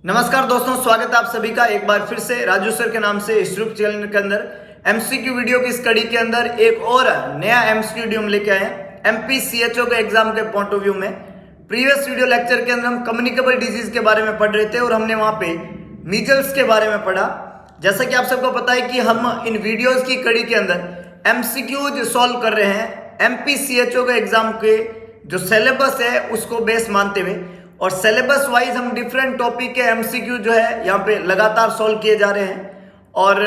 नमस्कार दोस्तों, स्वागत है आप सभी का एक बार फिर से राजू सर के नाम से इस यूट्यूब चैनल के अंदर एमसीक्यू वीडियो की इस कड़ी के अंदर एक और नया एमसीक्यू वीडियो हम लेके आए हैं एमपीसीएचओ के एग्जाम के पॉइंट ऑफ व्यू में। प्रीवियस वीडियो लेक्चर के अंदर हम कम्युनिकेबल डिजीज के बारे में पढ़ रहे थे और हमने वहां पे मीजल्स के बारे में पढ़ा। जैसा कि आप सबको पता है कि हम इन वीडियोज की कड़ी के अंदर एमसीक्यूज सॉल्व कर रहे हैं एमपीसीएचओ के एग्जाम के जो सिलेबस है उसको बेस मानते हुए, और सिलेबस वाइज हम डिफरेंट टॉपिक के एमसीक्यू जो है यहाँ पे लगातार सॉल्व किए जा रहे हैं। और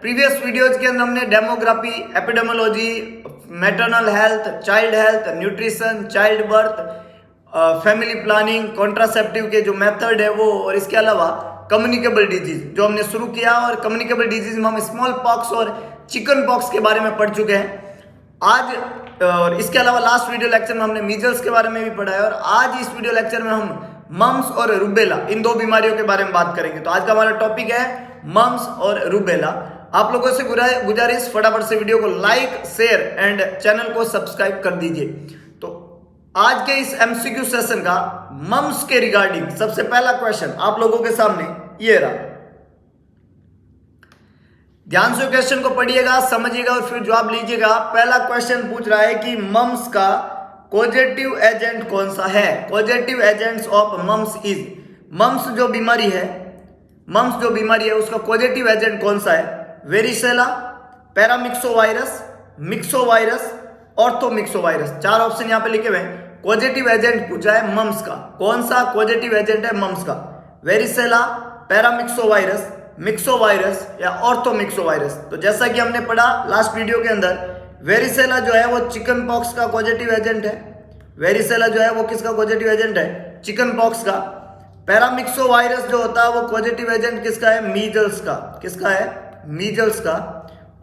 प्रीवियस वीडियोज के अंदर हमने demography, epidemiology, maternal health, child health, nutrition, child birth, family planning, contraceptive के जो मेथड है वो, और इसके अलावा कम्युनिकेबल डिजीज जो हमने शुरू किया। और कम्युनिकेबल डिजीज में हम स्मॉल पॉक्स और चिकन पॉक्स के बारे में पढ़ चुके हैं आज। और इसके अलावा लास्ट वीडियो लेक्चर में हमने मीजल्स के बारे में भी पढ़ा है, और आज इस वीडियो लेक्चर में हम मम्स और रूबेला इन दो बीमारियों के बारे में बात करेंगे। तो आज का हमारा टॉपिक है मम्स और रूबेला। आप लोगों से गुजारिश फटाफट से वीडियो को लाइक, शेयर एंड चैनल को सब्सक्राइब कर दीजिए। तो आज के इस एमसीक्यू सेशन का मम्स के रिगार्डिंग सबसे पहला क्वेश्चन आप लोगों के सामने ये रहा। ध्यान से क्वेश्चन को पढ़िएगा, समझिएगा और फिर जवाब लीजिएगा। पहला क्वेश्चन पूछ रहा है कि मम्स का कॉजेटिव एजेंट कौन सा है। Causative agents of mumps is, mumps जो बीमारी है उसका कॉजेटिव एजेंट कौन सा है। Varicella, paramyxovirus, myxovirus, orthomyxovirus. चार ऑप्शन यहाँ पे लिखे हुए हैं। कॉजेटिव एजेंट पूछा है मम्स का, कौन सा कॉजेटिव एजेंट है मम्स का। वेरिसेला, पैरामिक्सोवायरस, मिक्सोवायरस या ऑर्थोमिक्सोवायरस। तो जैसा कि हमने पढ़ा लास्ट वीडियो के अंदर, वेरिसेला जो है वो चिकन पॉक्स का पॉजिटिव एजेंट है। वेरिसेला जो है वो किसका पॉजिटिव एजेंट है, चिकन पॉक्स का। पैरामिक्सोवायरस जो होता है वो पॉजिटिव एजेंट किसका है, मीजल्स का। किसका है, मीजल्स का।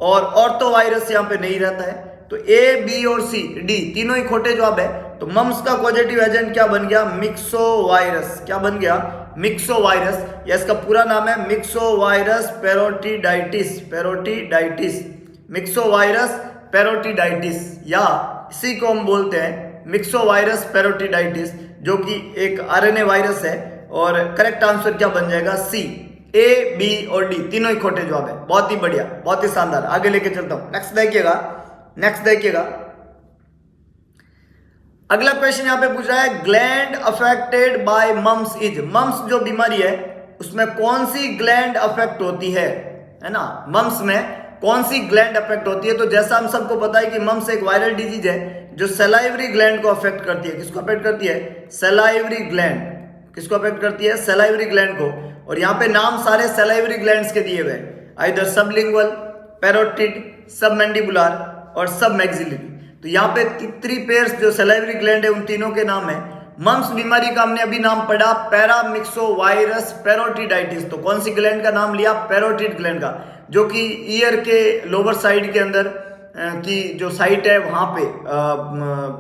और ऑर्थोवायरस यहाँ पे नहीं रहता है। तो ए, बी और सी, डी तीनों ही खोटे जवाब है। तो मम्स का पॉजिटिव एजेंट क्या बन गया, मिक्सोवायरस। क्या बन गया, मिक्सोवायरस। या इसका पूरा नाम है मिक्सोवायरस पेरोटिडाइटिस। पेरोटिडाइटिस, मिक्सोवायरस पेरोटिडाइटिस, या इसी को हम बोलते हैं मिक्सोवायरस पेरोटिडाइटिस, जो कि एक आरएनए वायरस है। और करेक्ट आंसर क्या बन जाएगा, सी। ए, बी और डी तीनों ही खोटे जवाब है। बहुत ही बढ़िया, बहुत ही शानदार। आगे लेके चलता हूं। नेक्स्ट देखिएगा। अगला क्वेश्चन यहाँ पे पूछ रहा है, gland affected by mumps is. Mumps जो बीमारी है उसमें कौन सी ग्लैंड अफेक्ट होती है ना। मम्स में कौन सी ग्लैंड अफेक्ट होती है। तो जैसा हम सबको पता है कि मम्स एक वायरल डिजीज है जो सलाइवरी ग्लैंड को अफेक्ट करती है। किसको अफेक्ट करती है, सलाइवरी ग्लैंड। किसको अफेक्ट करती है, सलाइवरी ग्लैंड को। और यहाँ पे नाम सारे सलाइवरी ग्लैंड्स के दिए हुए, आइदर सबलिंगुअल, पैरोटिड, सबमैंडिबुलर और सबमैक्सिलरी। तो यहाँ पे 3 पेयर्स जो सलाइवरी ग्लैंड है उन तीनों के नाम है। मम्स बीमारी का हमने अभी नाम पढ़ा पैरामिक्सोवायरस पेरोटिडाइटिस। तो कौन सी ग्लैंड का नाम लिया, पैरोटिड ग्लैंड का, जो कि ईयर के लोअर साइड के अंदर की जो साइट है वहां पे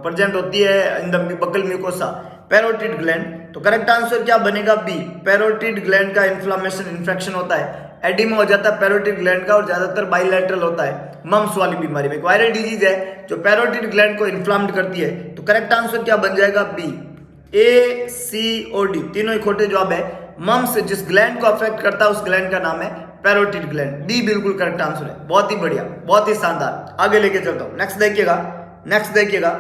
प्रेजेंट होती है in the buckle mucosa, parotid gland. तो करेक्ट आंसर क्या बनेगा, बी। पैरोटिड ग्लैंड का इन्फ्लेमेशन होता है, एडिमा हो जाता है पैरोटिड ग्लैंड का, और ज्यादातर बाइलेटरल होता है मम्स वाली बीमारी में। एक वायरल डिजीज है जो पैरोटिड ग्लैंड को इन्फ्लाम्ड करती है। तो करेक्ट आंसर क्या बन जाएगा, बी। ए, सी और डी तीनों ही खोटे जवाब है। मम्स जिस ग्लैंड को अफेक्ट करता है उस ग्लैंड का नाम है पैरोटिड ग्लैंड। बी बिल्कुल करेक्ट आंसर है। बहुत ही बढ़िया, बहुत ही शानदार। आगे लेके चलता हूं। नेक्स्ट देखिएगा।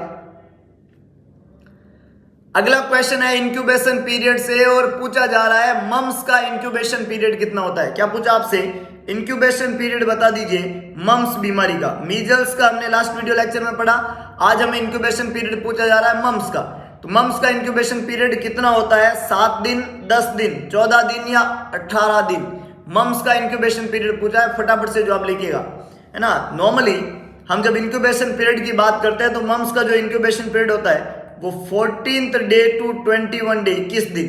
अगला क्वेश्चन है इंक्यूबेशन पीरियड से, और पूछा जा रहा है मम्स का इंक्यूबेशन पीरियड कितना होता है। क्या पूछा आपसे, इंक्यूबेशन पीरियड बता दीजिए मम्स बीमारी का। मीजल्स का हमने लास्ट वीडियो लेक्चर में पढ़ा, आज हमें इंक्यूबेशन पीरियड पूछा जा रहा है मम्स का। तो मम्स का इंक्यूबेशन पीरियड कितना होता है, 7 दिन, 10 दिन, 14 दिन या 18 दिन। मम्स का इंक्यूबेशन पीरियड पूछा है, फटाफट से जवाब लिखिएगा, है ना। नॉर्मली हम जब इंक्यूबेशन पीरियड की बात करते हैं तो मम्स का जो इंक्यूबेशन पीरियड होता है वो 14th डे टू 21 डे, 21 दिन,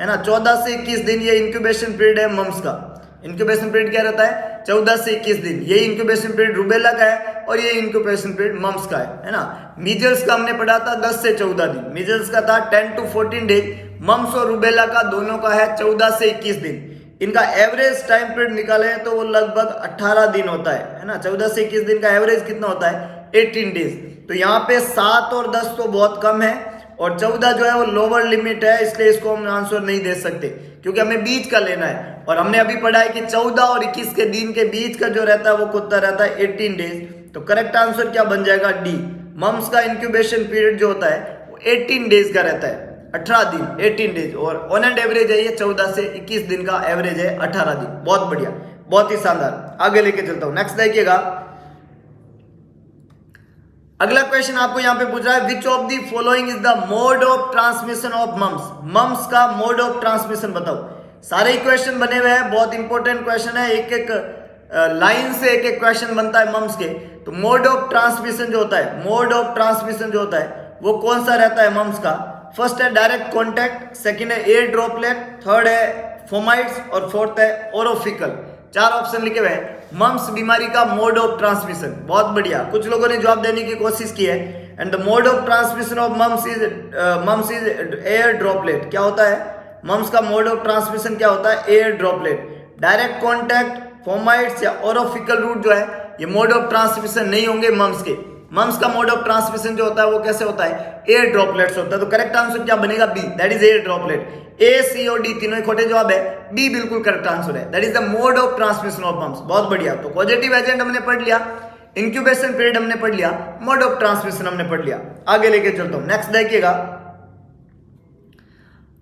है ना। 14 से 21 दिन ये इंक्यूबेशन पीरियड है मम्स का। इंक्यूबेशन पीरियड क्या रहता है, 14 से 21 दिन। ये इंक्यूबेशन पीरियड रूबेला का है और ये इंक्यूबेशन पीरियड मम्स का है ना। मीजल्स का हमने पढ़ा था 10 से 14 दिन, मीजल्स का था 10 to 14 डेज। मम्स और रूबेला का दोनों का है 14 से 21 दिन। इनका एवरेज टाइम पीरियड निकाले तो वो लगभग 18 दिन होता है ना। 14 से 21 दिन का एवरेज कितना होता है, 18 डेज। तो यहाँ पे 7 और 10 तो बहुत कम है, और 14 जो है वो लोअर लिमिट है, इसलिए इसको हम आंसर नहीं दे सकते क्योंकि हमें बीच का लेना है। और हमने अभी पढ़ा है कि 14 और 21 के दिन के बीच का जो रहता है वो कितना रहता है 18 डेज। तो करेक्ट आंसर क्या बन जाएगा डी। मम्स का इंक्यूबेशन पीरियड जो होता है वो 18 डेज का रहता है, 18 दिन 18 डेज। और ऑन एंड एवरेज है ये 14 से 21 दिन का एवरेज है 18 दिन। बहुत बढ़िया, बहुत ही शानदार। आगे लेके चलता हूं, नेक्स्ट देखिएगा। अगला क्वेश्चन आपको यहां पे पूछ रहा है which of the following is the mode of transmission of mumps. Mumps का मोड ऑफ ट्रांसमिशन बताओ। सारे ही क्वेश्चन बने हुए हैं, बहुत इंपॉर्टेंट क्वेश्चन है, एक एक लाइन से एक एक क्वेश्चन बनता है मम्स के। तो मोड ऑफ ट्रांसमिशन जो होता है, मोड ऑफ ट्रांसमिशन जो होता है वो कौन सा रहता है मम्स का। फर्स्ट है डायरेक्ट कॉन्टैक्ट, सेकंड है एयर ड्रॉपलेट, थर्ड है फोमाइट्स और फोर्थ है ओरोफिकल। 4 ऑप्शन लिखे हुए हैं मम्स बीमारी का मोड ऑफ ट्रांसमिशन। बहुत बढ़िया, कुछ लोगों ने जवाब देने की कोशिश की है। And the mode of transmission of mumps is air droplet. क्या होता है मम्स का मोड ऑफ ट्रांसमिशन, क्या होता है air droplet. Direct contact, fomites या ओरोफिकल रूट जो है ये मोड ऑफ ट्रांसमिशन नहीं होंगे मम्स के। मम्स का मोड ऑफ ट्रांसमिशन जो होता है वो कैसे होता है एयर ड्रॉपलेट्स होता है। तो करेक्ट आंसर क्या बनेगा B, that is air droplet. A C और डी तीनों ही खोटे जवाब है, बी बिल्कुल करेक्ट आंसर है, that is the mode of transmission of mumps. बहुत बढ़िया। तो पॉजिटिव एजेंट हमने पढ़ लिया, इंक्यूबेशन पीरियड हमने पढ़ लिया, मोड ऑफ ट्रांसमिशन हमने पढ़ लिया। आगे लेके चलता हूं, नेक्स्ट देखिएगा।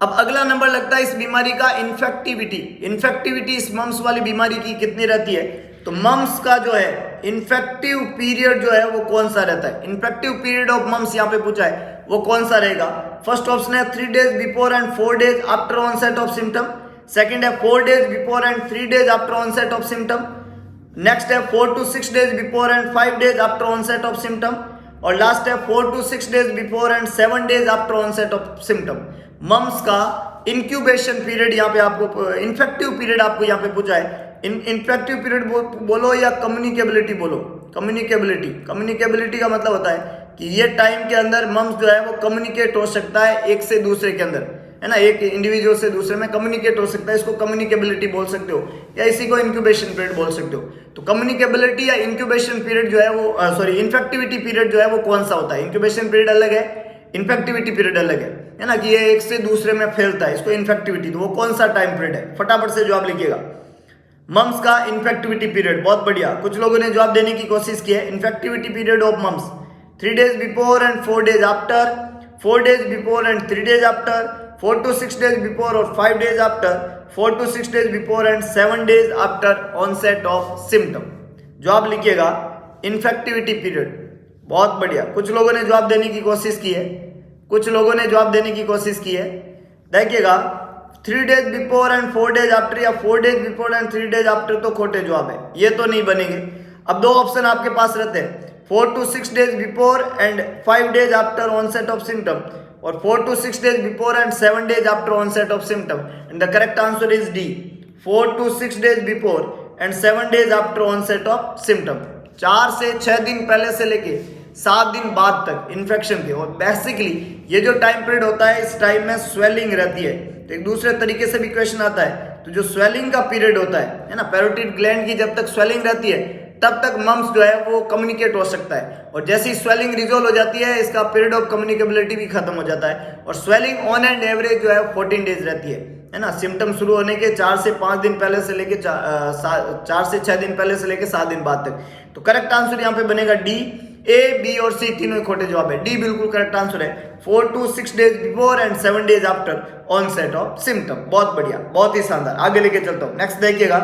अब अगला नंबर लगता है इस बीमारी का इन्फेक्टिविटी। इन्फेक्टिविटी इस मम्स वाली बीमारी की कितनी रहती है। तो मम्स का जो है इन्फेक्टिव पीरियड जो है वो कौन सा रहता है। इन्फेक्टिव पीरियड ऑफ मम्स यहाँ पे पूछा है वो कौन सा रहेगा। फर्स्ट ऑप्शन है 3 days before and 4 days after onset of symptom. Second है 4 days before and 3 days after onset of symptom. Next है 4 to 6 days before and 5 days after onset of symptom. और लास्ट है 4 to 6 days before and 7 days after onset of symptom. Mumps का incubation period यहाँ पे आपको, infective period आपको यहाँ पे पूछा है। इन्फेक्टिव पीरियड बोलो या कम्युनिकेबिलिटी बोलो। कम्युनिकेबिलिटी, कम्युनिकेबिलिटी का मतलब होता है कि ये टाइम के अंदर मम्स जो है वो कम्युनिकेट हो सकता है एक से दूसरे के अंदर, है ना, एक इंडिविजुअल से दूसरे में कम्युनिकेट हो सकता है। इसको कम्युनिकेबिलिटी बोल सकते हो या इसी को इंक्यूबेशन पीरियड बोल सकते हो। तो कम्युनिकेबिलिटी या इंक्यूबेशन पीरियड जो है वो सॉरी इन्फेक्टिविटी पीरियड जो है वो कौन सा होता है। इंक्यूबेशन पीरियड अलग है, इन्फेक्टिविटी पीरियड अलग है ना, कि ये एक से दूसरे में फैलता है, इसको इन्फेक्टिविटी। तो वो कौन सा टाइम पीरियड है, फटाफट से जवाब लिखिएगा। मम्स का इन्फेक्टिविटी पीरियड। बहुत बढ़िया, कुछ लोगों ने जवाब देने की कोशिश की है। Infectivity period of mumps 3 days before and 4 days after, 4 days before and 3 days after, 4 to 6 days before और 5 days after, 4 to 6 days before and 7 days after onset of symptom. जवाब लिखिएगा इन्फेक्टिविटी पीरियड। बहुत बढ़िया, कुछ लोगों ने जवाब देने की कोशिश की है, कुछ लोगों ने जवाब देने की कोशिश की है। देखिएगा 3 days before and 4 days after या 4 days before and 3 days after तो खोटे जवाब है, ये तो नहीं बनेंगे। अब 2 ऑप्शन आपके पास रहते हैं 4 to 6 days before and 5 days after onset of symptom और 4 to 6 days before and 7 days after onset of symptom. And the correct answer is D, 4 to 6 days before and 7 days after onset of symptom. 4 से 6 दिन पहले से लेके 7 दिन बाद तक infection के। और बेसिकली ये जो टाइम पीरियड होता है इस टाइम में स्वेलिंग रहती है। तो एक दूसरे तरीके से भी क्वेश्चन आता है, तो जो स्वेलिंग का पीरियड होता है ना, पैरोटिड ग्लैंड की जब तक स्वेलिंग रहती है तब तक मम्स जो है वो कम्युनिकेट हो सकता है। और जैसे ही स्वेलिंग रिजोल्व हो जाती है इसका पीरियड ऑफ कम्युनिकेबिलिटी भी खत्म हो जाता है। और स्वेलिंग ऑन एंड एवरेज जो है 14 डेज रहती है ना, सिम्टम शुरू होने के 4 से 5 दिन पहले से लेके 4 से 6 दिन पहले से लेके 7 दिन बाद तक। तो करेक्ट आंसर यहाँ पे बनेगा डी। ए, बी और सी तीनों ही खोटे जवाब है, डी बिल्कुल करेक्ट आंसर है। 4 to 6 days before and 7 days after onset of symptom. बहुत बढ़िया, बहुत ही शानदार। आगे लेके चलता हूं, नेक्स्ट देखिएगा।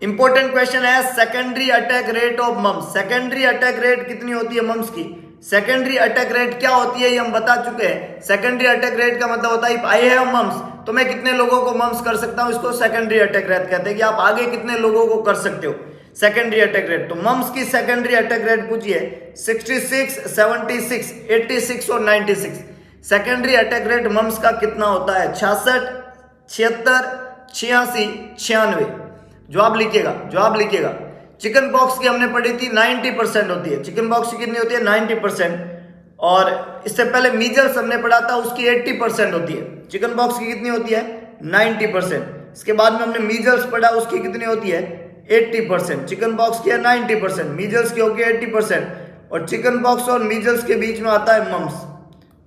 इंपॉर्टेंट क्वेश्चन है secondary attack rate of mumps. Secondary attack rate कितनी होती है मम्स की। सेकेंडरी अटैक रेट क्या होती है ये हम बता चुके हैं। सेकेंडरी अटैक रेट का मतलब होता है इफ आई हैव मम्स, तो मैं कितने लोगों को मम्स कर सकता हूं, इसको सेकेंडरी अटैक रेट कहते हैं कि आप आगे कितने लोगों को कर सकते हो, सेकेंडरी अटैक रेट। तो मम्स की सेकेंडरी अटैक रेट पूछिए 66, 76, 86 और 96। सेकेंडरी अटैक रेट मम्स का कितना होता है, 66, 76, 86, 96। जवाब लिखिएगा, जवाब लिखिएगा। चिकन पॉक्स की हमने पढ़ी थी 90% होती है, चिकन पॉक्स की कितनी होती है 90%। और इससे पहले मीजल्स हमने पढ़ा था उसकी 80% होती है, चिकन पॉक्स की कितनी होती है 90%। इसके बाद में हमने मीजल्स पढ़ा उसकी कितनी होती है 80%, चिकन पॉक्स की है 90%, मीजल्स की होगी 80%। और चिकन पॉक्स और मीजल्स के बीच में आता है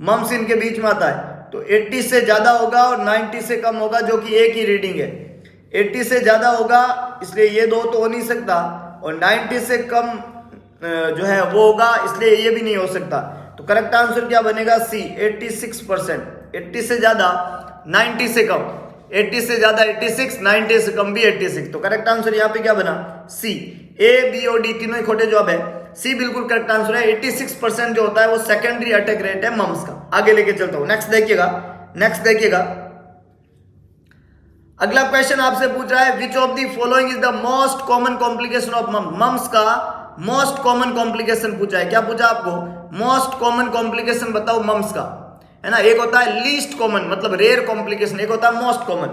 मम्स इनके बीच में आता है। तो 80 से ज्यादा होगा और 90 से कम होगा, जो कि एक ही रीडिंग है। 80 से ज्यादा होगा इसलिए ये दो तो हो नहीं सकता, और 90 से कम जो है वो होगा इसलिए ये भी नहीं हो सकता। तो करेक्ट आंसर क्या बनेगा? सी, 86%। 80 से ज्यादा 90 से कम, 80 से ज्यादा 86, 90 से कम भी 86। तो करेक्ट आंसर यहाँ पे क्या बना? सी। ए, बी और डी तीनों ही खोटे जवाब है, सी बिल्कुल करेक्ट आंसर है। 86% जो होता है वो सेकेंडरी अटैक रेट है मम्स का। आगे लेके चलता हूं, नेक्स्ट देखिएगा। अगला क्वेश्चन आपसे पूछ रहा है, which of the following is the most common complication of mumps का मोस्ट कॉमन कॉम्प्लिकेशन पूछा है। क्या पूछा आपको? मोस्ट कॉमन कॉम्प्लिकेशन बताओ मम्स का, है ना। एक होता है लीस्ट कॉमन मतलब रेयर कॉम्प्लिकेशन, एक होता है मोस्ट कॉमन।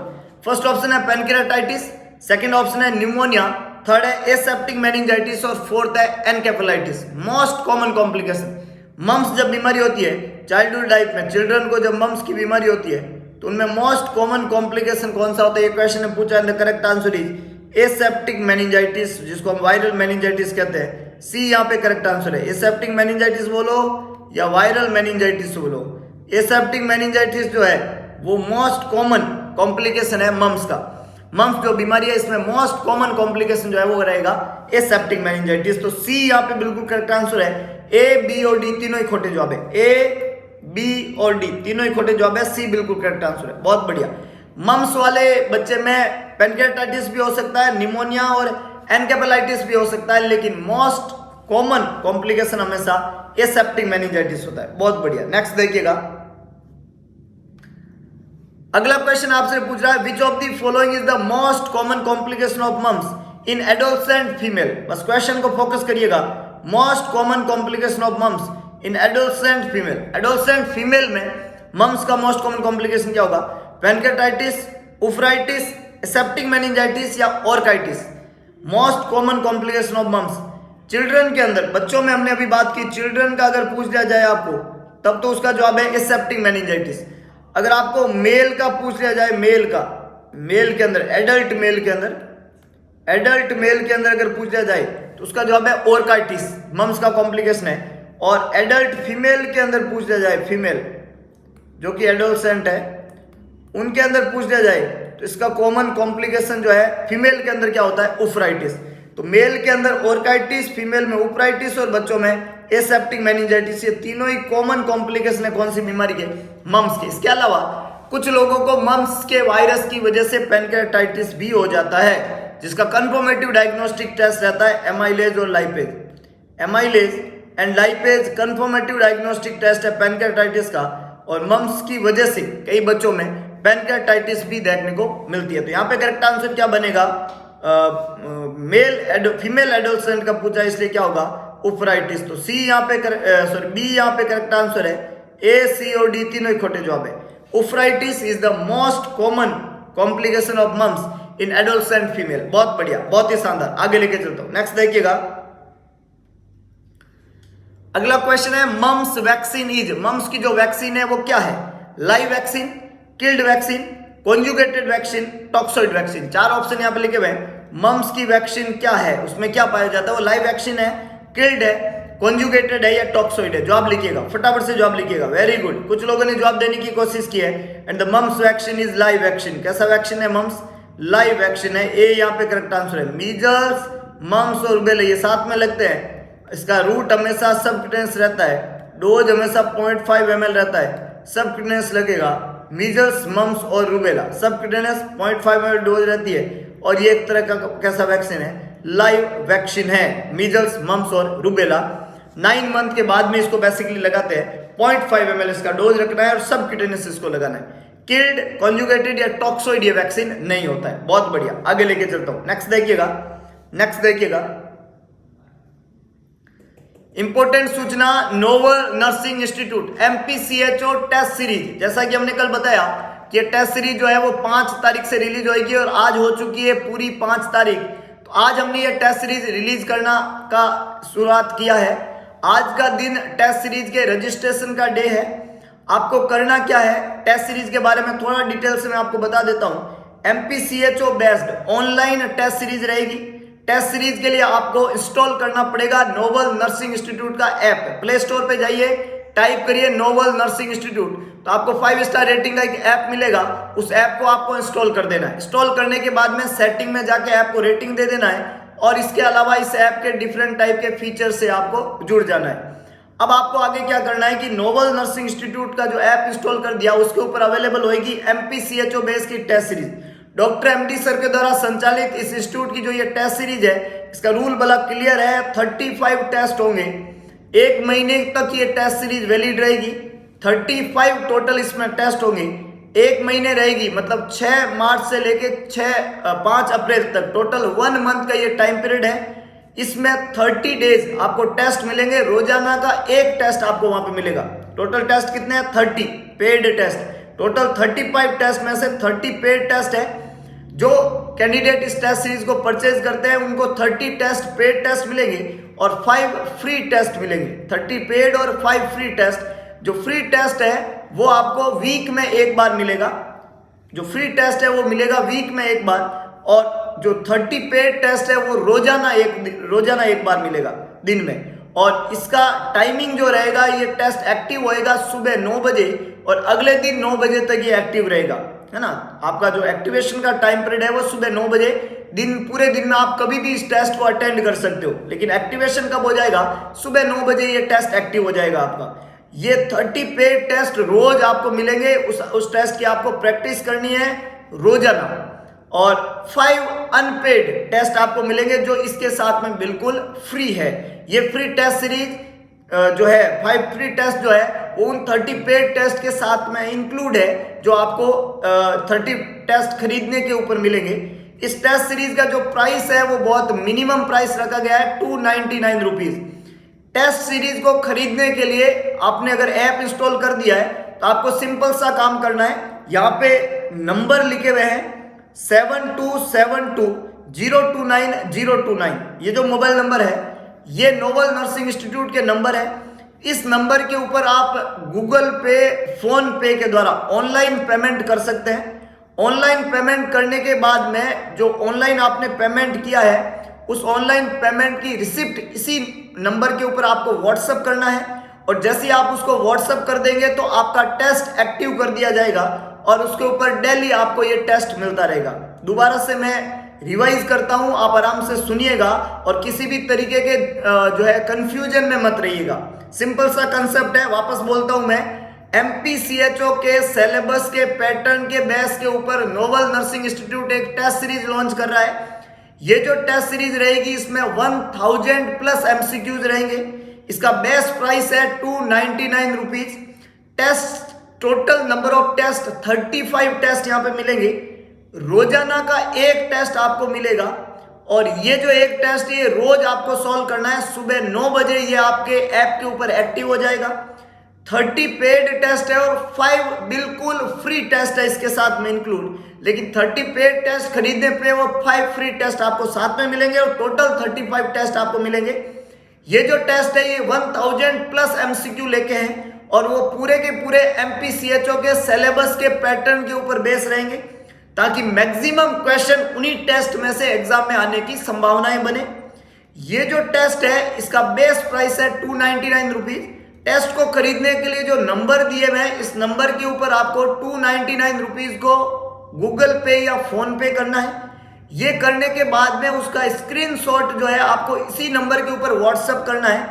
फर्स्ट ऑप्शन है पेनक्रियाटाइटिस, सेकंड ऑप्शन है निमोनिया, थर्ड है एसेप्टिक मेनिंजाइटिस और फोर्थ है encephalitis. Most common complication, mumps जब बीमारी होती है चाइल्डहुड लाइफ में, चिल्ड्रन को जब मम्स की बीमारी होती है तो उनमें मोस्ट कॉमन कॉम्प्लिकेशन कौन सा होता है? ये क्वेश्चन ने पूछा है। The correct answer is aseptic meningitis, जिसको हम वायरल मेनिंजाइटिस कहते हैं। सी यहाँ पे करेक्ट आंसर है। एसेप्टिक मेनिंजाइटिस बोलो या वायरल मेनिंजाइटिस बोलो, एसेप्टिक मेनिंजाइटिस जो है वो मोस्ट कॉमन कॉम्प्लिकेशन है मम्स का। मम्स जो बीमारी है इसमें मोस्ट कॉमन कॉम्प्लिकेशन जो है वो रहेगा एसेप्टिक मेनिंजाइटिस। तो सी यहाँ पे बिल्कुल करेक्ट आंसर है। ए, बी और डी तीनों ही खोटे जवाब है। ए, बी और डी तीनों ही खोटे जवाब है, सी बिल्कुल करेक्ट आंसर है। बहुत बढ़िया। मम्स वाले बच्चे में पेनक्रियाटाइटिस भी हो सकता है, निमोनिया और एनकेफेलाइटिस भी हो सकता है, लेकिन मोस्ट कॉमन कॉम्प्लिकेशन हमेशा एसेप्टिक मेनिंजाइटिस होता है। बहुत बढ़िया। नेक्स्ट देखिएगा, अगला क्वेश्चन आपसे पूछ रहा है, which of the following is the most common complication of mumps in adolescent female. बस क्वेश्चन को फोकस करिएगा। Most common complication of mumps in adolescent female. Adolescent female में मम्स का मोस्ट कॉमन कॉम्प्लिकेशन क्या होगा? पेनक्रियाटाइटिस, उफराइटिस, एसेप्टिक मेनिंजाइटिस या orchitis. Most common complication of mumps children के अंदर, बच्चों में हमने अभी बात की, चिल्ड्रन का अगर पूछ लिया जाए आपको तब तो उसका जवाब है एसेप्टिक मेनिंजाइटिस। अगर आपको मेल का पूछ लिया जाए, मेल के अंदर, एडल्ट मेल के अंदर अगर पूछ लिया जाए तो उसका जवाब है ऑर्काइटिस, मम्स का कॉम्प्लिकेशन है। और एडल्ट फीमेल के अंदर पूछ लिया जाए, फीमेल जो कि एडोलसेंट है उनके अंदर पूछ लिया जाए तो इसका कॉमन कॉम्प्लिकेशन जो है फीमेल के अंदर क्या होता है? उफराइटिस। तो मेल के अंदर ऑर्काइटिस, फीमेल में उफराइटिस और बच्चों में एसेप्टिक मेनिंजाइटिस। ये तीनों ही कॉमन कॉम्प्लिकेशन है कौन सी बीमारी के? मम्स के। इसके अलावा कुछ लोगों को मम्स के वायरस की वजह से पेनक्रियाटाइटिस भी हो जाता है, जिसका कंफर्मेटिव डायग्नोस्टिक टेस्ट रहता है एमाइलेज और lipase. Amylase and lipase confirmative diagnostic test है पेनक्रियाटाइटिस का, और मम्स की वजह से कई बच्चों में पेनक्रियाटाइटिस भी देखने को मिलती है। तो यहाँ पे करेक्ट आंसर क्या बनेगा? फीमेल एडोलसेंट का पूछा इसलिए क्या होगा? उफराइटिस। तो सी यहाँ पे बी यहाँ पे करेक्ट आंसर है। ए, सी और डी तीनों ही खोटे जवाब है। Oophoritis is the most common complication of mumps in adolescent female. बहुत बढ़िया, बहुत ही शानदार। आगे लेके चलता हूं, नेक्स्ट देखिएगा। अगला क्वेश्चन है, मम्स वैक्सीन इज, मम्स की जो वैक्सीन है वो क्या है? Live vaccine, killed vaccine, conjugated vaccine, toxoid vaccine. चार ऑप्शन यहाँ पे लिखे हुए हैं। मम्स की वैक्सीन क्या है, उसमें क्या पाया जाता है? वो लाइव वैक्सीन है, किल्ड है, कॉन्जुगेटेड है या टॉक्सोइड है? जवाब लिखिएगा, फटाफट से जवाब लिखिएगा। वेरी गुड, कुछ लोगों ने जवाब देने की कोशिश की है। And the mumps vaccine is live vaccine. कैसा वैक्सीन है मम्स? लाइव वैक्सीन है। ए यहाँ पे करेक्ट आंसर है। मीजल्स, मम्स और रूबेला ये साथ में लगते हैं। इसका रूट हमेशा सबक्यूटेनियस रहता है, डोज हमेशा 0.5 ml रहता है, सबक्यूटेनियस लगेगा। मीजल्स, मम्स और रूबेला सबक्यूटेनियस 0.5 ml डोज रहती है, और ये एक तरह का कैसा वैक्सीन है? लाइव वैक्सीन है। मीजल्स, मम्स और रूबेला 9 मंथ के बाद में इसको बेसिकली लगाते हैं। 0.5 ml इसका डोज रखना है और सबक्यूटेनियस इसको लगाना है। किल्ड, कॉन्जुगेटेड या टॉक्सोइड ये वैक्सीन नहीं होता है। बहुत बढ़िया, आगे लेके चलता हूं। नेक्स्ट देखिएगा, इंपोर्टेंट सूचना, novel nursing institute MPCHO test series. जैसा कि हमने कल बताया कि टेस्ट सीरीज जो है वो 5 तारीख से रिलीज होगी और आज हो चुकी है पूरी 5 तारीख। तो आज हमने ये टेस्ट सीरीज रिलीज करना का शुरुआत किया है। आज का दिन टेस्ट सीरीज के रजिस्ट्रेशन का डे है। आपको करना क्या है, टेस्ट सीरीज के बारे में थोड़ा डिटेल से मैं आपको बता देता हूं। एमपीसीएचओ बेस्ड ऑनलाइन टेस्ट सीरीज रहेगी। टेस्ट सीरीज के लिए आपको इंस्टॉल करना पड़ेगा नोबल नर्सिंग इंस्टीट्यूट का ऐप। प्ले स्टोर पे जाइए, टाइप करिए नोबल नर्सिंग इंस्टीट्यूट, तो आपको 5 स्टार रेटिंग का एक ऐप मिलेगा। उस ऐप को आपको इंस्टॉल कर देना है। इंस्टॉल करने के बाद में सेटिंग में जाके ऐप को रेटिंग दे देना है, और इसके अलावा इस ऐप के डिफरेंट टाइप के फीचर से आपको जुड़ जाना है। अब आपको आगे क्या करना है कि नोबल नर्सिंग इंस्टीट्यूट का जो ऐप इंस्टॉल कर दिया, उसके ऊपर अवेलेबल होगी MPCHO बेस की test series. Doctor MD sir के द्वारा संचालित इस इंस्टीट्यूट की जो ये टेस्ट सीरीज है, इसका रूल बड़ा क्लियर है। 35 टेस्ट होंगे, 1 महीने तक ये टेस्ट सीरीज वैलिड रहेगी। 35 टोटल इसमें टेस्ट होंगे, 1 महीने रहेगी, मतलब 6 मार्च से लेके 5 अप्रैल तक, टोटल 1 मंथ का ये टाइम पीरियड है। इसमें 30 डेज आपको टेस्ट मिलेंगे, रोजाना का एक टेस्ट आपको वहां पे मिलेगा। टोटल टेस्ट कितने हैं? 30 पेड टेस्ट। टोटल 35 टेस्ट में से 30 पेड टेस्ट है। जो कैंडिडेट इस टेस्ट सीरीज को परचेज करते हैं उनको 30 टेस्ट पेड टेस्ट मिलेंगे और 5 फ्री टेस्ट मिलेंगे। 30 पेड और 5 फ्री टेस्ट। जो फ्री टेस्ट है वो आपको वीक में एक बार मिलेगा। जो फ्री टेस्ट है वो मिलेगा वीक में एक बार, और जो 30 पेड टेस्ट है वो रोजाना एक बार मिलेगा दिन में। और इसका टाइमिंग जो रहेगा, ये टेस्ट एक्टिव होएगा सुबह 9 बजे और अगले दिन 9 बजे तक ये एक्टिव रहेगा, है ना। आपका जो एक्टिवेशन का टाइम पीरियड है वो सुबह 9 बजे। पूरे दिन में आप कभी भी इस टेस्ट को अटेंड कर सकते हो, लेकिन एक्टिवेशन कब हो जाएगा? सुबह 9 बजे ये टेस्ट एक्टिव हो जाएगा आपका। ये 30 पेड टेस्ट रोज आपको मिलेंगे। उस टेस्ट की आपको प्रैक्टिस करनी है रोजाना, और 5 अनपेड टेस्ट आपको मिलेंगे जो इसके साथ में बिल्कुल फ्री है। ये फ्री टेस्ट सीरीज जो है, 5 फ्री टेस्ट जो है वो उन 30 पेड टेस्ट के साथ में इंक्लूड है, जो आपको 30 टेस्ट खरीदने के ऊपर मिलेंगे। इस टेस्ट सीरीज का जो प्राइस है वो बहुत मिनिमम प्राइस रखा गया है, 299 रुपीज। टेस्ट सीरीज को खरीदने के लिए आपने अगर ऐप इंस्टॉल कर दिया है तो आपको सिंपल सा काम करना है। यहाँ पे नंबर लिखे हुए हैं 7272029029। ये जो मोबाइल नंबर है ये नोबल नर्सिंग इंस्टीट्यूट के नंबर है। इस नंबर के ऊपर आप गूगल पे, फोन पे के द्वारा ऑनलाइन पेमेंट कर सकते हैं। ऑनलाइन पेमेंट करने के बाद में जो ऑनलाइन आपने पेमेंट किया है, उस ऑनलाइन पेमेंट की रिसिप्ट इसी नंबर के ऊपर आपको व्हाट्सएप करना है, और जैसे ही आप उसको व्हाट्सएप कर देंगे तो आपका टेस्ट एक्टिव कर दिया जाएगा और उसके ऊपर डेली आपको ये टेस्ट मिलता रहेगा। दोबारा से मैं रिवाइज करता हूं, आप आराम से सुनिएगा और किसी भी तरीके के जो है कंफ्यूजन में मत रहिएगा। सिंपल सा कंसेप्ट है, वापस बोलता हूं मैं। MPCHO के सिलेबस के पैटर्न के बेस के ऊपर नोबल नर्सिंग इंस्टीट्यूट एक टेस्ट सीरीज लॉन्च कर रहा है। ये जो टेस्ट सीरीज रहेगी इसमें 1000 प्लस MCQs रहेंगे। इसका बेस्ट प्राइस है 299 rupees. Test total number of test 35 test यहाँ पे मिलेंगे। रोजाना का एक टेस्ट आपको मिलेगा, और ये जो एक टेस्ट ये रोज आपको सॉल्व करना है। सुबह 9 बजे ये आपके ऐप के ऊपर एक्टिव हो जाएगा। 30 पेड टेस्ट है और 5 बिल्कुल फ्री टेस्ट है इसके साथ में इंक्लूड। लेकिन 30 पेड टेस्ट खरीदने पे वो 5 फ्री टेस्ट आपको साथ में मिलेंगे और टोटल 35 टेस्ट आपको मिलेंगे। ये जो टेस्ट है ये 1000 प्लस MCQ लेके हैं, और वो पूरे के पूरे MPCHO के सिलेबस के पैटर्न के ऊपर बेस रहेंगे, ताकि मैक्सिमम क्वेश्चन उन्हीं टेस्ट में से एग्जाम में आने की संभावनाएं बने। ये जो टेस्ट है इसका बेस्ट प्राइस है 299 रुपीज। टेस्ट को खरीदने के लिए जो नंबर दिए हुए हैं, इस नंबर के ऊपर आपको 299 रुपीज को गूगल पे या फोन पे करना है। ये करने के बाद में उसका स्क्रीनशॉट जो है आपको इसी नंबर के ऊपर व्हाट्सएप करना है,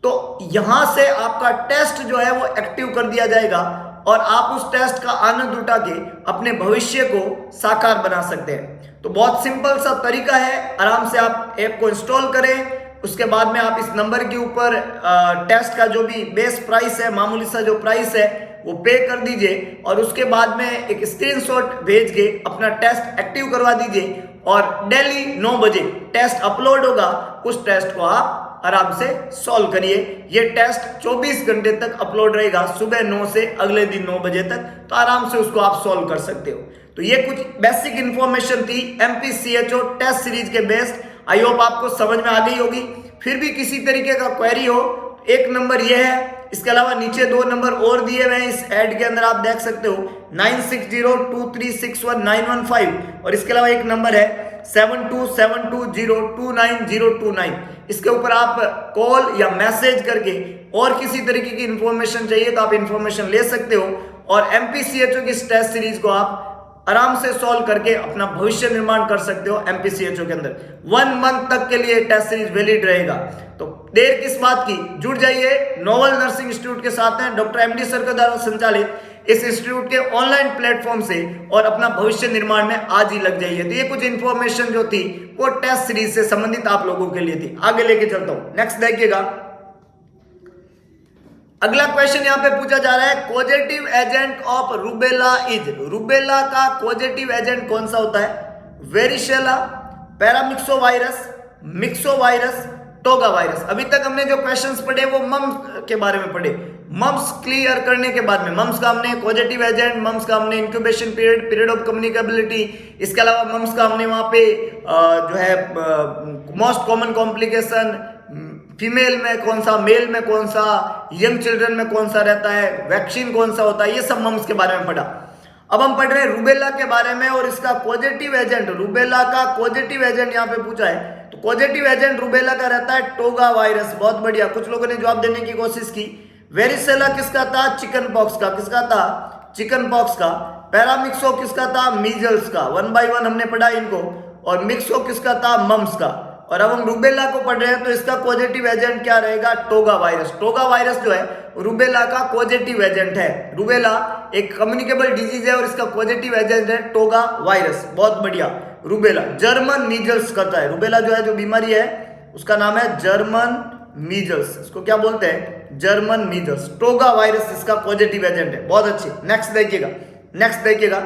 तो यहां से आपका टेस्ट जो है वो एक्टिव कर दिया जाएगा और आप उस टेस्ट का आनंद उठा के अपने भविष्य को साकार बना सकते हैं। तो बहुत सिंपल सा तरीका है, आराम से आप ऐप को इंस्टॉल करें। उसके बाद में आप इस नंबर के ऊपर टेस्ट का जो भी बेस प्राइस है, मामूली सा जो प्राइस है वो पे कर दीजिए, और उसके बाद में एक स्क्रीनशॉट भेज के अपना टेस्ट एक्टिव करवा दीजिए, और डेली 9 बजे टेस्ट अपलोड होगा। उस टेस्ट को आप आराम से सॉल्व करिए। ये टेस्ट 24 घंटे तक अपलोड रहेगा, सुबह 9 से अगले दिन 9 बजे तक, तो आराम से उसको आप सॉल्व कर सकते हो। तो ये कुछ बेसिक इंफॉर्मेशन थी MPCHO टेस्ट सीरीज के बेस्ड। आई होप आपको समझ में आ गई होगी। फिर भी किसी तरीके का क्वेरी हो, एक नंबर ये है, इसके अलावा नीचे 2 नंबर और दिए हुए हैं, इस ऐड के अंदर आप देख सकते हो 9602361915, और इसके अलावा एक नंबर है 7272029029। इसके ऊपर आप कॉल या मैसेज करके और किसी तरीके की इंफॉर्मेशन चाहिए तो आप इंफॉर्मेशन ले सकते हो और एमपीसीएचओ की इस टेस्ट सीरीज को आप आराम से सॉल्व करके अपना भविष्य निर्माण कर सकते हो एमपीसीएचओ के अंदर। 1 मंथ तक के लिए टेस्ट सीरीज वैलिड रहेगा, तो देर किस बात की, जुड़ जाइए। नोवल नर्सिंग इंस्टीट्यूट के साथ हैं डॉक्टर एमडी सर के द्वारा संचालित इस इंस्टीट्यूट के ऑनलाइन प्लेटफॉर्म से और अपना भविष्य निर्माण में आज ही लग जाइए। तो ये कुछ इंफॉर्मेशन जो थी वो टेस्ट सीरीज से संबंधित आप लोगों के लिए थी। आगे लेके चलता हूं, नेक्स्ट देखिएगा। अगला क्वेश्चन यहां पे पूछा जा रहा है, causative agent of rubella is. Rubella का कॉजेटिव एजेंट कौन सा होता है? वेरिशेला, पैरामिक्सोवायरस, मिक्सोवायरस, टोगा वायरस। अभी तक हमने जो क्वेश्चंस पढ़े वो मम्स के बारे में पढ़े। मम्स क्लियर करने के बाद में मम्स का हमने कॉजेटिव एजेंट, मम्स का हमने incubation period, period of communicability, इसके अलावा मम्स का हमने वहां पे जो है मोस्ट कॉमन कॉम्प्लिकेशन, फीमेल में कौन सा, मेल में कौन सा, यंग चिल्ड्रन में कौन सा रहता है, वैक्सीन कौन सा होता है, ये सब मम्स के बारे में पढ़ा। अब हम पढ़ रहे हैं रूबेला के बारे में और इसका पॉजिटिव एजेंट, रूबेला का पॉजिटिव एजेंट यहाँ पे पूछा है। तो पॉजिटिव एजेंट रूबेला का रहता है टोगा वायरस। बहुत बढ़िया, कुछ लोगों ने जवाब देने की कोशिश की। वेरिसेला किसका था? चिकन पॉक्स का। किसका था? चिकन पॉक्स का। पैरामिक्सो किसका था? मीजल्स का। 1 बाय 1 हमने पढ़ा इनको। और मिक्सो किसका था? मम्स का। और अब हम रूबेला को पढ़ रहे हैं तो इसका पॉजिटिव एजेंट क्या रहेगा? Toga virus. टोगा वायरस जो है रूबेला का पॉजिटिव एजेंट है। रूबेला एक कम्युनिकेबल डिजीज है और इसका पॉजिटिव एजेंट है टोगा वायरस। बहुत बढ़िया। रूबेला जर्मन मीजल्स करता है। रूबेला जो है जो बीमारी है उसका नाम है जर्मन मीजल्स। इसको क्या बोलते हैं? German measles. टोगा वायरस इसका पॉजिटिव एजेंट है। बहुत अच्छी। नेक्स्ट देखिएगा, नेक्स्ट देखिएगा।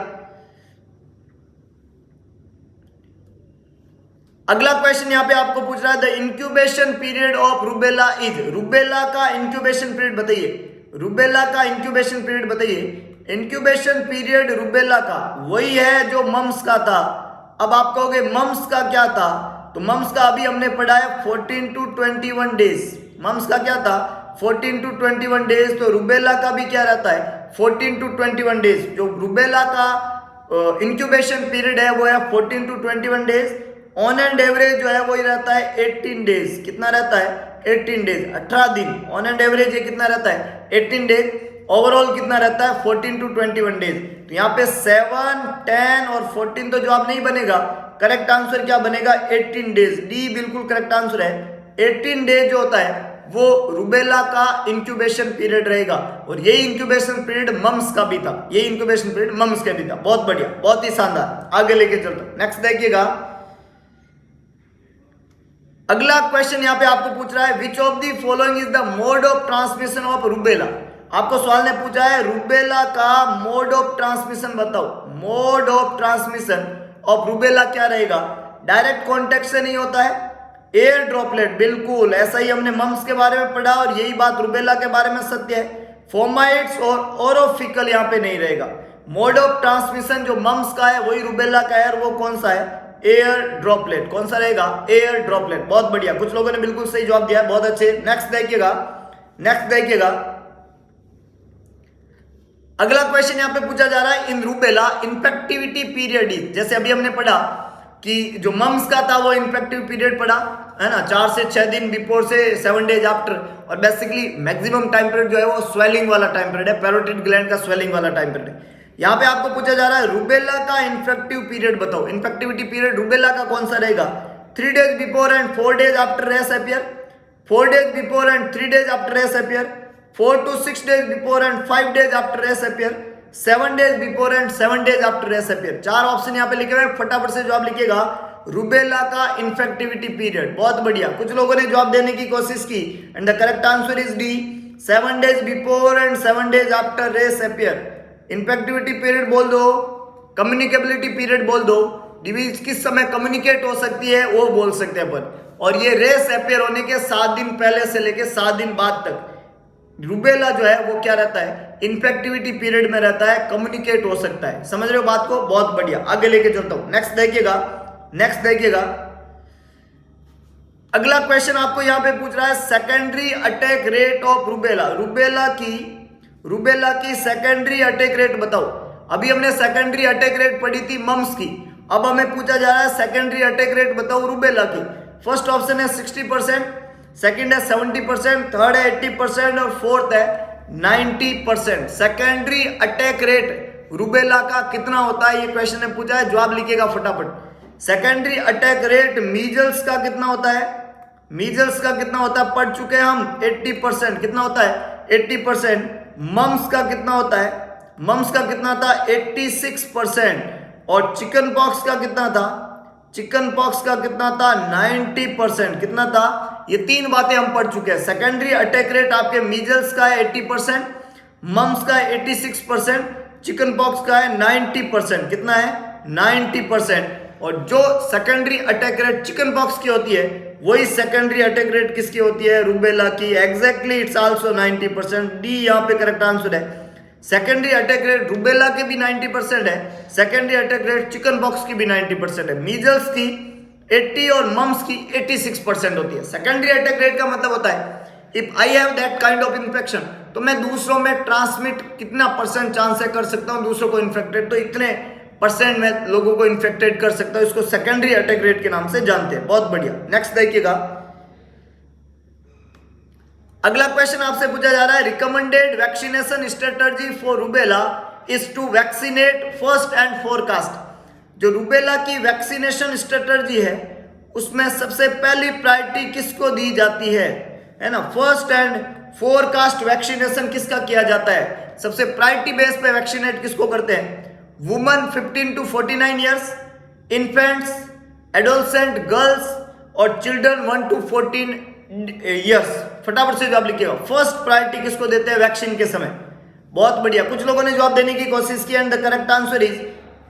अगला क्वेश्चन यहां पे आपको पूछ रहा है, the incubation period of rubella is. Rubella का इंक्यूबेशन पीरियड बताइए। रूबेला का इंक्यूबेशन पीरियड बताइए। इंक्यूबेशन पीरियड रूबेला का वही है जो मम्स का था। अब आप कहोगे मम्स का क्या था? तो मम्स का अभी हमने पढ़ा है 14 to 21 डेज। मम्स का क्या था? 14 to 21 डेज। तो रूबेला का भी क्या रहता है? 14 to 21 डेज। जो रूबेला का इंक्यूबेशन पीरियड है वो है 14 to 21 days. On and average जो है वो ही रहता है 18 डेज। कितना रहता है? 18 डेज, 18 दिन। ऑन एंड एवरेज ये कितना रहता है? 18 डेज। ओवरऑल कितना रहता है? 14 to 21 डेज। तो यहाँ पे 7, 10 और 14 तो जवाब नहीं बनेगा। करेक्ट आंसर क्या बनेगा? 18 डेज। डी बिल्कुल करेक्ट आंसर है। 18 डेज जो होता है वो रूबेला का इंक्यूबेशन पीरियड रहेगा और यही इंक्यूबेशन पीरियड मम्स का भी था। यही इंक्यूबेशन पीरियड मम्स का भी था। बहुत बढ़िया, बहुत ही शानदार। आगे लेके चलता हूं। नेक्स्ट देखिएगा। अगला क्वेश्चन यहां पे आपको पूछ रहा है, which of the following is the mode of transmission of rubella. आपको सवाल ने पूछा है रूबेला का मोड ऑफ ट्रांसमिशन बताओ। Mode of transmission of rubella क्या रहेगा? डायरेक्ट कॉन्टेक्ट से नहीं होता है, एयर ड्रॉपलेट। बिल्कुल ऐसा ही हमने मम्स के बारे में पढ़ा और यही बात रूबेला के बारे में सत्य है। फोमाइट्स और ओरोफिकल यहां पे नहीं रहेगा। मोड ऑफ ट्रांसमिशन जो मम्स का है वही रूबेला का है और वो कौन सा है? Air droplet. कौन सा रहेगा? Air droplet. बहुत बढ़िया, कुछ लोगों ने बिल्कुल सही जवाब दिया है। बहुत अच्छे। नेक्स्ट देखिएगा, नेक्स्ट देखिएगा। अगला क्वेश्चन यहां पे पूछा जा रहा है, इन रूबेला इन्फेक्टिविटी पीरियड इज। जैसे अभी हमने पढ़ा कि जो मम्स का था वो इन्फेक्टिव पीरियड पढ़ा है ना, 4 से 6 दिन बिफोर से 7 डेज आफ्टर। और बेसिकली मैक्सिमम टाइम पीरियड जो है वो स्वेलिंग वाला टाइम पीरियड है, पैरोटिड ग्लैंड का स्वेलिंग वाला टाइम पीरियड है। यहां पे आपको पूछा जा रहा है रूबेला का इन्फेक्टिव पीरियड बताओ। इन्फेक्टिविटी पीरियड रूबेला का कौन सा रहेगा? 3 days before and 4 days after rash appear, 4 days before and 3 days after rash appear, 4 to 6 days before and 5 days after rash appear, 7 days before and 7 days after rash appear. 4 option यहां पे लिखे हुए हैं, फटाफट से जवाब लिखिएगा। रूबेला का इन्फेक्टिविटी पीरियड। बहुत बढ़िया, कुछ लोगों ने जवाब देने की कोशिश की and the correct answer is D, 7 days before and 7 days after rash appear. Infectivity period बोल दो, कम्युनिकेबिलिटी पीरियड बोल दो, डिजीज किस समय कम्युनिकेट हो सकती है वो बोल सकते हैं अपन। और ये रेस अपियर होने के 7 दिन पहले से लेके 7 दिन बाद तक रूबेला जो है वो क्या रहता है? इन्फेक्टिविटी पीरियड में रहता है, कम्युनिकेट हो सकता है। समझ रहे हो बात को? बहुत बढ़िया, आगे लेके चलता हूं। नेक्स्ट देखिएगा, नेक्स्ट देखिएगा। अगला क्वेश्चन आपको यहां पे पूछ रहा है, secondary attack rate of rubella. Rubella की सेकेंडरी अटैक रेट बताओ। अभी हमने सेकेंडरी अटैक रेट पढ़ी थी मम्स की, अब हमें पूछा जा रहा है सेकेंडरी अटैक रेट बताओ रूबेला की। फर्स्ट ऑप्शन है 60%, सेकंड है 70%, थर्ड है 80% और फोर्थ है 90%। सेकेंडरी अटैक रेट रूबेला का कितना होता है ये क्वेश्चन ने पूछा है, जवाब लिखिएगा फटाफट। सेकेंडरी अटैक रेट मीजल्स का कितना होता है, मीजल्स का कितना होता है पढ़ चुके हैं हम 80%, कितना होता है 80%। मम्स का कितना होता है, मम्स का कितना था 86%। और चिकन पॉक्स का कितना था, चिकन पॉक्स का कितना था 90%, कितना था, ये तीन बातें हम पढ़ चुके हैं। सेकेंडरी अटैक रेट आपके मीजल्स का है 80%, मम्स का है 86%, चिकन पॉक्स का है 90%, कितना है 90%। और जो secondary attack rate chicken pox की होती है वही सेकेंडरी अटैक रेट किसकी होती है, रूबेला की। एग्जैक्टली इट्स आल्सो 90%, डी यहाँ पे करेक्ट आंसर है। सेकेंडरी अटैक रेट रूबेला के भी 90% है, secondary attack rate chicken pox की भी 90% है। मीजल्स की 80 और मम्स की 86% होती है। सेकेंडरी अटैक रेट का मतलब होता है if I have that kind of infection, तो मैं दूसरों में ट्रांसमिट कितना परसेंट चांस है कर सकता हूं दूसरों को इन्फेक्टेड, तो इतने परसेंट में लोगों को इन्फेक्टेड कर सकता हूं। इसको सेकेंडरी अटैक रेट के नाम से जानते हैं। बहुत बढ़िया, नेक्स्ट देखिएगा। अगला क्वेश्चन आपसे पूछा जा रहा है recommended vaccination strategy for rubella is to vaccinate first and forecast. जो रूबेला की वैक्सीनेशन स्ट्रेटजी है उसमें सबसे पहली प्रायोरिटी किसको दी जाती है ना, फर्स्ट एंड फोरकास्ट वैक्सीनेशन किसका किया जाता है, सबसे प्रायोरिटी बेस पे वैक्सीनेट किसको करते हैं, woman 15 to 49 years, infants, adolescent girls और चिल्ड्रन 1 to 14 ईयर्स। फटाफट से जवाब लिखिएगा, फर्स्ट प्रायोरिटी किसको देते हैं वैक्सीन के समय। बहुत बढ़िया, कुछ लोगों ने जवाब देने की कोशिश की and the correct answer is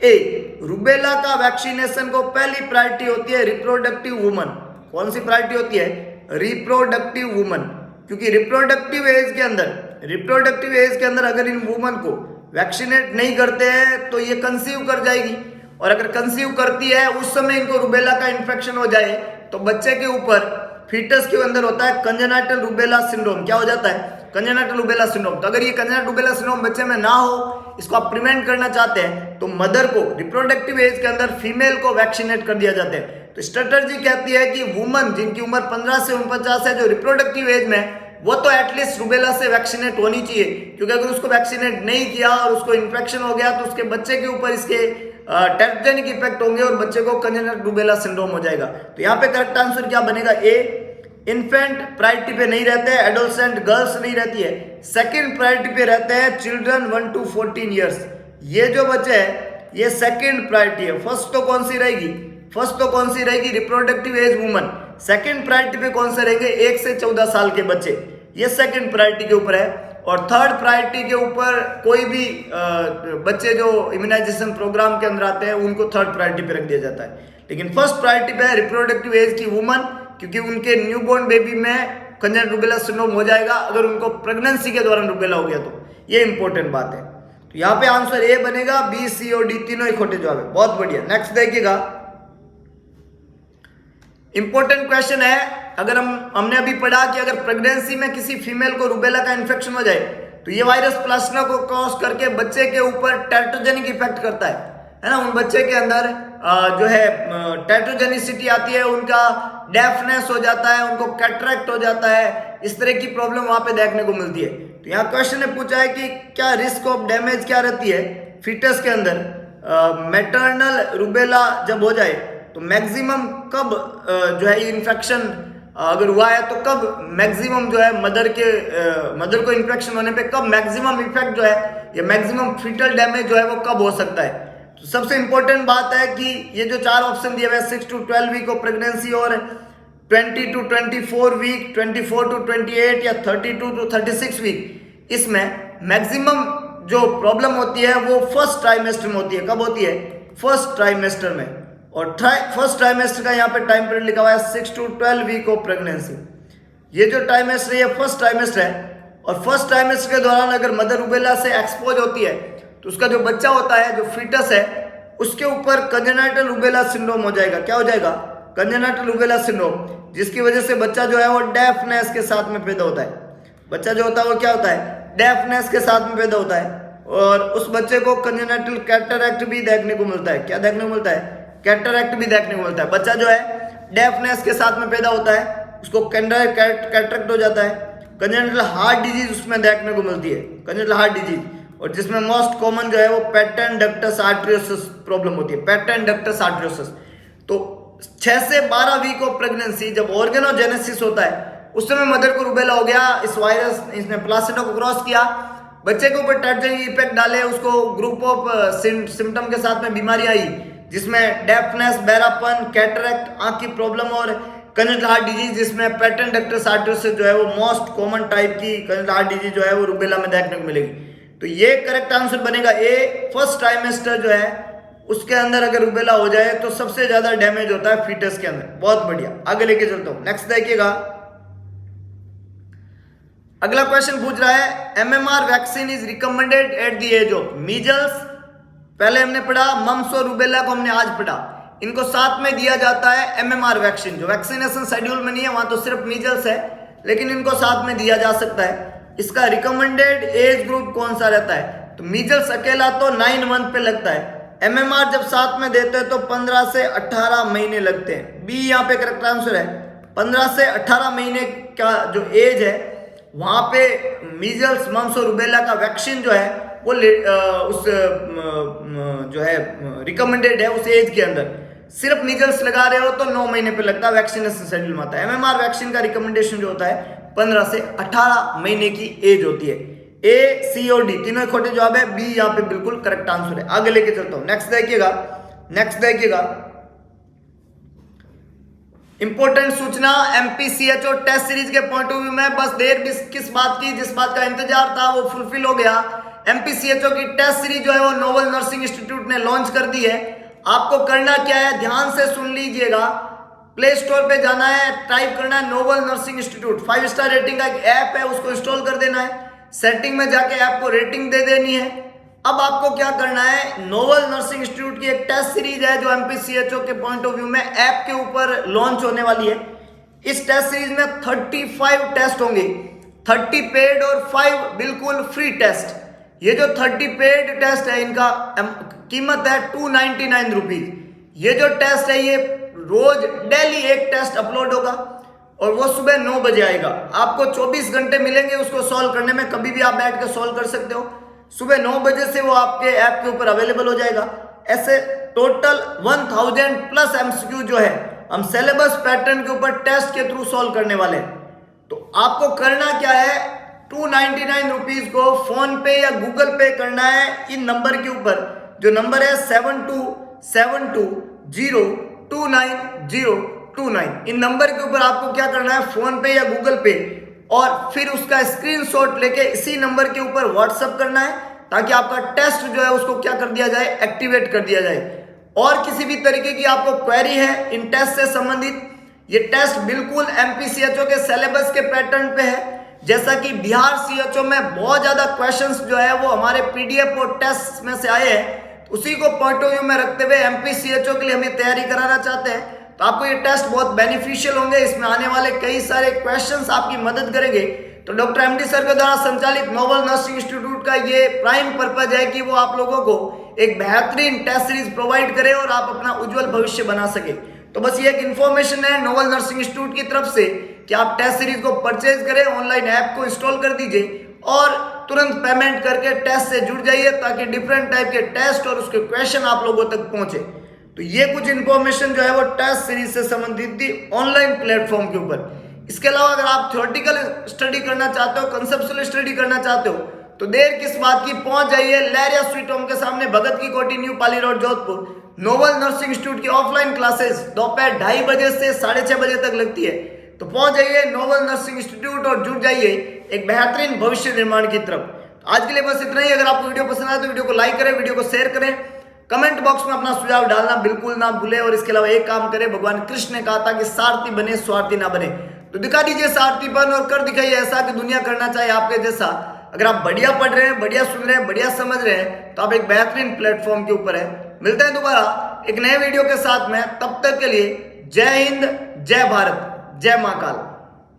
a. Rubella का वैक्सीनेशन को पहली प्रायोरिटी होती है रिप्रोडक्टिव वुमन। कौन सी प्रायोरिटी होती है, रिप्रोडक्टिव वुमन, क्योंकि रिप्रोडक्टिव एज के अंदर अगर इन वुमन को वैक्सीनेट नहीं करते हैं तो ये कंसीव कर जाएगी, और अगर कंसीव करती है उस समय इनको रूबेला का इन्फेक्शन हो जाए तो बच्चे के ऊपर फीटस के अंदर होता है कंजेनाइटल रूबेला सिंड्रोम। क्या हो जाता है, कंजेनाइटल रूबेला सिंड्रोम। तो अगर ये कंजेनाइटल रूबेला सिंड्रोम बच्चे में ना हो, इसको आप प्रिवेंट करना चाहते हैं तो मदर को रिप्रोडक्टिव एज के अंदर फीमेल को वैक्सीनेट कर दिया जाता है। तो स्ट्रेटजी कहती है कि वुमन जिनकी उम्र 15 से 49 है, जो रिप्रोडक्टिव एज में, वो तो एटलीस्ट रूबेला से वैक्सीनेट होनी चाहिए, क्योंकि अगर उसको वैक्सीनेट नहीं किया और उसको इन्फेक्शन हो गया तो उसके बच्चे के ऊपर इसके टेट्रोजेनिक इफेक्ट होंगे और बच्चे को कंजेनिटल रूबेला सिंड्रोम हो जाएगा। तो यहाँ पे करेक्ट आंसर क्या बनेगा, ए। इन्फेंट प्रायोरिटी पे नहीं रहते हैं, एडोलसेंट गर्ल्स नहीं रहती है, सेकंड प्रायोरिटी पे रहते हैं चिल्ड्रन 1 to 14 ईयर्स। ये जो बच्चे हैं ये सेकंड प्रायोरिटी है। फर्स्ट तो कौन सी रहेगी, reproductive age woman. Second priority पे कौन से रहेंगे, 1 से 14 साल के बच्चे, ये सेकंड प्रायोरिटी के ऊपर है। और थर्ड प्रायोरिटी के ऊपर कोई भी बच्चे जो इम्यूनाइजेशन प्रोग्राम के अंदर आते हैं उनको थर्ड प्रायोरिटी पे रख दिया जाता है। लेकिन फर्स्ट प्रायोरिटी पे है रिप्रोडक्टिव एज की वुमन, क्योंकि उनके न्यूबॉर्न बेबी में कंजेनिटल रूबेला सिंड्रोम हो जाएगा अगर उनको प्रेगनेंसी के दौरान रूबेला हो गया तो। ये इंपॉर्टेंट बात है। तो यहाँ पे आंसर ए बनेगा, बी, सी और डी तीनों ही खोटे जवाब है। बहुत बढ़िया, नेक्स्ट देखिएगा। इंपॉर्टेंट क्वेश्चन है, अगर हमने अभी पढ़ा कि अगर प्रेगनेंसी में किसी फीमेल को रूबेला का इन्फेक्शन हो जाए तो ये वायरस प्लाज्मा को क्रॉस करके बच्चे के ऊपर टेट्रोजेनिक इफेक्ट करता है ना। उन बच्चे के अंदर जो है टेट्रोजेनिसिटी आती है, उनका डेफनेस हो जाता है, उनको कैटरेक्ट हो जाता है, इस तरह की प्रॉब्लम वहां पे देखने को मिलती है। तो यहाँ क्वेश्चन ने पूछा है कि क्या रिस्क ऑफ डैमेज क्या रहती है फीटस के अंदर, मैटरनल रूबेला जब हो जाए तो मैक्सिमम कब जो है इन्फेक्शन अगर हुआ है तो कब मैक्सिमम जो है मदर को इन्फेक्शन होने पे कब मैक्सिमम इफेक्ट जो है या मैक्सिमम फीटल डैमेज जो है वो कब हो सकता है। तो सबसे इंपॉर्टेंट बात है कि ये जो 4 ऑप्शन दिए हुए 6 to 12 वीक ऑफ प्रेगनेंसी और 20 to 24 वीक, 24 to 28 या 32 to 36 वीक, इसमें मैक्सिमम जो प्रॉब्लम होती है वो फर्स्ट ट्राइमेस्टर में होती है। कब होती है, फर्स्ट ट्राइमेस्टर में। और फर्स्ट ट्राइमेस्टर का यहाँ पे टाइम पीरियड लिखा हुआ है 6 to 12 वीक ऑफ प्रेगनेंसी। ये जो ट्राइमेस्टर है फर्स्ट ट्राइमेस्टर है, और फर्स्ट ट्राइमेस्टर के दौरान अगर मदर रूबेला से एक्सपोज होती है तो उसका जो बच्चा होता है, जो फीटस है, उसके ऊपर कंजेनाइटल रूबेला सिंड्रोम हो जाएगा। क्या हो जाएगा, कंजेनाइटल रूबेला सिंड्रोम, जिसकी वजह से बच्चा जो है वो डेफनेस के साथ में पैदा होता है। बच्चा जो होता है वो क्या होता है, डेफनेस के साथ में पैदा होता है, और उस बच्चे को कंजेनाइटल कैटरेक्ट भी देखने को मिलता है। क्या देखने को मिलता है, कैटरैक्ट भी देखने को मिलता है। बच्चा जो है डेफनेस के साथ में पैदा होता है, उसको कैटरैक्ट हो जाता है। कंजेनिटल हार्ट डिजीज उसमें देखने को मिलती है, कंजेनिटल हार्ट डिजीज, और जिसमें मोस्ट कॉमन जो है वो पैटर्न डक्टस आर्टरियोसिस प्रॉब्लम होती है, पैटर्न डक्टस आर्टरियोसिस। तो 6 से 12 वीक ऑफ प्रेगनेंसी जब ऑर्गेनोजेनेसिस होता है उस समय मदर को रूबेला हो गया, इस वायरस इसने प्लासेंटा को क्रॉस किया, बच्चे के ऊपर टर्जरी इफेक्ट डाले, उसको ग्रुप ऑफ सिम्टम के साथ में बीमारी आई जिसमें डेफनेस, बहरापन, कैटरैक्ट, आंख की प्रॉब्लम और कंजेनिटल हार्ट डिजीज, जिसमें पैटर्न डक्टस आर्टरियोसिस जो है वो मोस्ट कॉमन टाइप की कंजेनिटल हार्ट डिजीज जो है वो रूबेला में देखने को मिलेगी। तो ये करेक्ट आंसर बनेगा ए। फर्स्ट ट्राइमेस्टर जो है उसके अंदर अगर रूबेला हो जाए तो सबसे ज्यादा डैमेज होता है फीटस के अंदर। बहुत बढ़िया, आगे लेके चलता हूं। नेक्स्ट देखिएगा, अगला क्वेश्चन पूछ रहा है MMR vaccine is recommended at the age of measles. पहले हमने पढ़ा मम्स और रूबेला को हमने आज पढ़ा, इनको साथ में दिया जाता है एमएमआर वैक्सीन। जो वैक्सीनेशन शेड्यूल में नहीं है वहां तो सिर्फ मीजल्स है, लेकिन इनको साथ में दिया जा सकता है। इसका रिकमेंडेड एज ग्रुप कौन सा रहता है? तो मीजल्स अकेला तो 9 मंथ पे लगता है, एमएमआर जब साथ में देते हैं तो 15 से 18 महीने लगते हैं। बी यहाँ पे करेक्ट आंसर है। 15 से 18 महीने का जो एज है वहां पे मीजल्स, मम्स और रूबेला का वैक्सीन जो है वो उस जो है रिकमेंडेड है उस एज के अंदर। सिर्फ मीजल्स लगा रहे हो तो 9 महीने पे लगता है, वैक्सीनेशन शेड्यूल में आता है। एमएमआर वैक्सीन का रिकमेंडेशन जो होता है 15 से 18 महीने की एज होती है। ए, सी और डी तीनों खोटे जवाब है, बी यहाँ पे बिल्कुल करेक्ट आंसर है। आगे लेके चलता हूं, नेक्स्ट देखिएगा, इंपॉर्टेंट सूचना एमपीसीएचओ टेस्ट सीरीज के पॉइंट ऑफ व्यू में बस देर किस बात की, जिस बात का इंतजार था वो फुलफिल हो गया। एमपीसीएचओ की टेस्ट सीरीज जो है वो नोबल नर्सिंग इंस्टीट्यूट ने लॉन्च कर दी है। आपको करना क्या है, ध्यान से सुन लीजिएगा। प्ले स्टोर पे जाना है, टाइप करना है Noble nursing institute, 5 star rating का एक ऐप है, उसको इंस्टॉल कर देना है। सेटिंग में जाके ऐप को रेटिंग दे देनी है। अब आपको क्या करना है, नोबल नर्सिंग इंस्टीट्यूट की एक टेस्ट सीरीज है जो एमपीसीएचओ के पॉइंट ऑफ व्यू में ऐप के ऊपर लॉन्च होने वाली है। इस टेस्ट सीरीज में 35 टेस्ट होंगे, 30 पेड और 5 बिल्कुल फ्री टेस्ट। ये जो 30 पेड टेस्ट है इनका कीमत है 299 रुपीज। ये जो टेस्ट है ये रोज डेली एक टेस्ट अपलोड होगा और वो सुबह 9 बजे आएगा। आपको 24 घंटे मिलेंगे उसको सॉल्व करने में, कभी भी आप बैठ कर सॉल्व कर सकते हो। सुबह 9 बजे से वो आपके ऐप के ऊपर अवेलेबल हो जाएगा। ऐसे टोटल 1000 प्लस एमसीक्यू जो है हम सिलेबस पैटर्न के ऊपर टेस्ट के थ्रू सॉल्व करने वाले हैं। तो आपको करना क्या है, 299 रुपीज को फोन पे या गूगल पे करना है इन नंबर के ऊपर, जो नंबर है 7272029029। इन नंबर के ऊपर आपको क्या करना है, फोन पे या गूगल पे, और फिर उसका स्क्रीनशॉट लेके इसी नंबर के ऊपर व्हाट्सएप करना है ताकि आपका टेस्ट जो है उसको क्या कर दिया जाए, एक्टिवेट कर दिया जाए। और किसी भी तरीके की आपको क्वेरी है इन टेस्ट से संबंधित, ये टेस्ट बिल्कुल एमपीसीएचओ के सिलेबस के पैटर्न पे है। जैसा कि बिहार सीएचओ में बहुत ज्यादा क्वेश्चंस जो है वो हमारे पीडीएफ और टेस्ट में से आए हैं, उसी को पॉइंट ऑफ व्यू में रखते हुए एमपीसीएचओ के लिए हमें तैयारी कराना चाहते हैं। तो आपको ये टेस्ट बहुत बेनिफिशियल होंगे, इसमें आने वाले कई सारे क्वेश्चंस आपकी मदद करेंगे। तो डॉक्टर एमडी सर के द्वारा संचालित नोबल नर्सिंग इंस्टीट्यूट का ये प्राइम पर्पज है कि वो आप लोगों को एक बेहतरीन टेस्ट सीरीज प्रोवाइड करे और आप अपना उज्जवल भविष्य बना सके। तो बस ये एक इन्फॉर्मेशन है नोबल नर्सिंग इंस्टीट्यूट की तरफ से कि आप टेस्ट सीरीज को परचेज करें, ऑनलाइन ऐप को इंस्टॉल कर दीजिए और तुरंत पेमेंट करके टेस्ट से जुड़ जाइए ताकि डिफरेंट टाइप के टेस्ट और उसके क्वेश्चन आप लोगों तक पहुंचे। तो ये कुछ इन्फॉर्मेशन जो है वो टेस्ट सीरीज से संबंधित थी ऑनलाइन प्लेटफॉर्म के ऊपर। इसके अलावा अगर आप थ्योरेटिकल स्टडी करना चाहते हो, कंसेप्चुअल स्टडी करना चाहते हो, तो देर किस बात की, पहुंच जाइए लहरिया स्वीट होम के सामने भगत की कोठी, new Pali road, Jodhpur. Nobel nursing institute की ऑफलाइन क्लासेस दोपहर 2:30 बजे से 6:30 बजे तक लगती है। तो पहुंच जाइए नोबल नर्सिंग इंस्टीट्यूट और जुड़ जाइए एक बेहतरीन भविष्य निर्माण की तरफ। आज के लिए बस इतना ही। अगर आपको वीडियो पसंद आए तो वीडियो को लाइक करें, वीडियो को शेयर करें, कमेंट बॉक्स में अपना सुझाव डालना बिल्कुल ना भूले। और इसके अलावा एक काम करें, भगवान कृष्ण ने कहा था कि सारथी बने स्वार्थी ना बने, तो दिखा दीजिए सारथीपन और कर दिखाइए ऐसा कि दुनिया करना चाहे आपके जैसा। अगर आप बढ़िया पढ़ रहे हैं, बढ़िया सुन रहे हैं, बढ़िया समझ रहे हैं, तो आप एक बेहतरीन प्लेटफॉर्म के ऊपर है। मिलते हैं दोबारा एक नए वीडियो के साथ में, तब तक के लिए जय हिंद, जय भारत, जय महाकाल।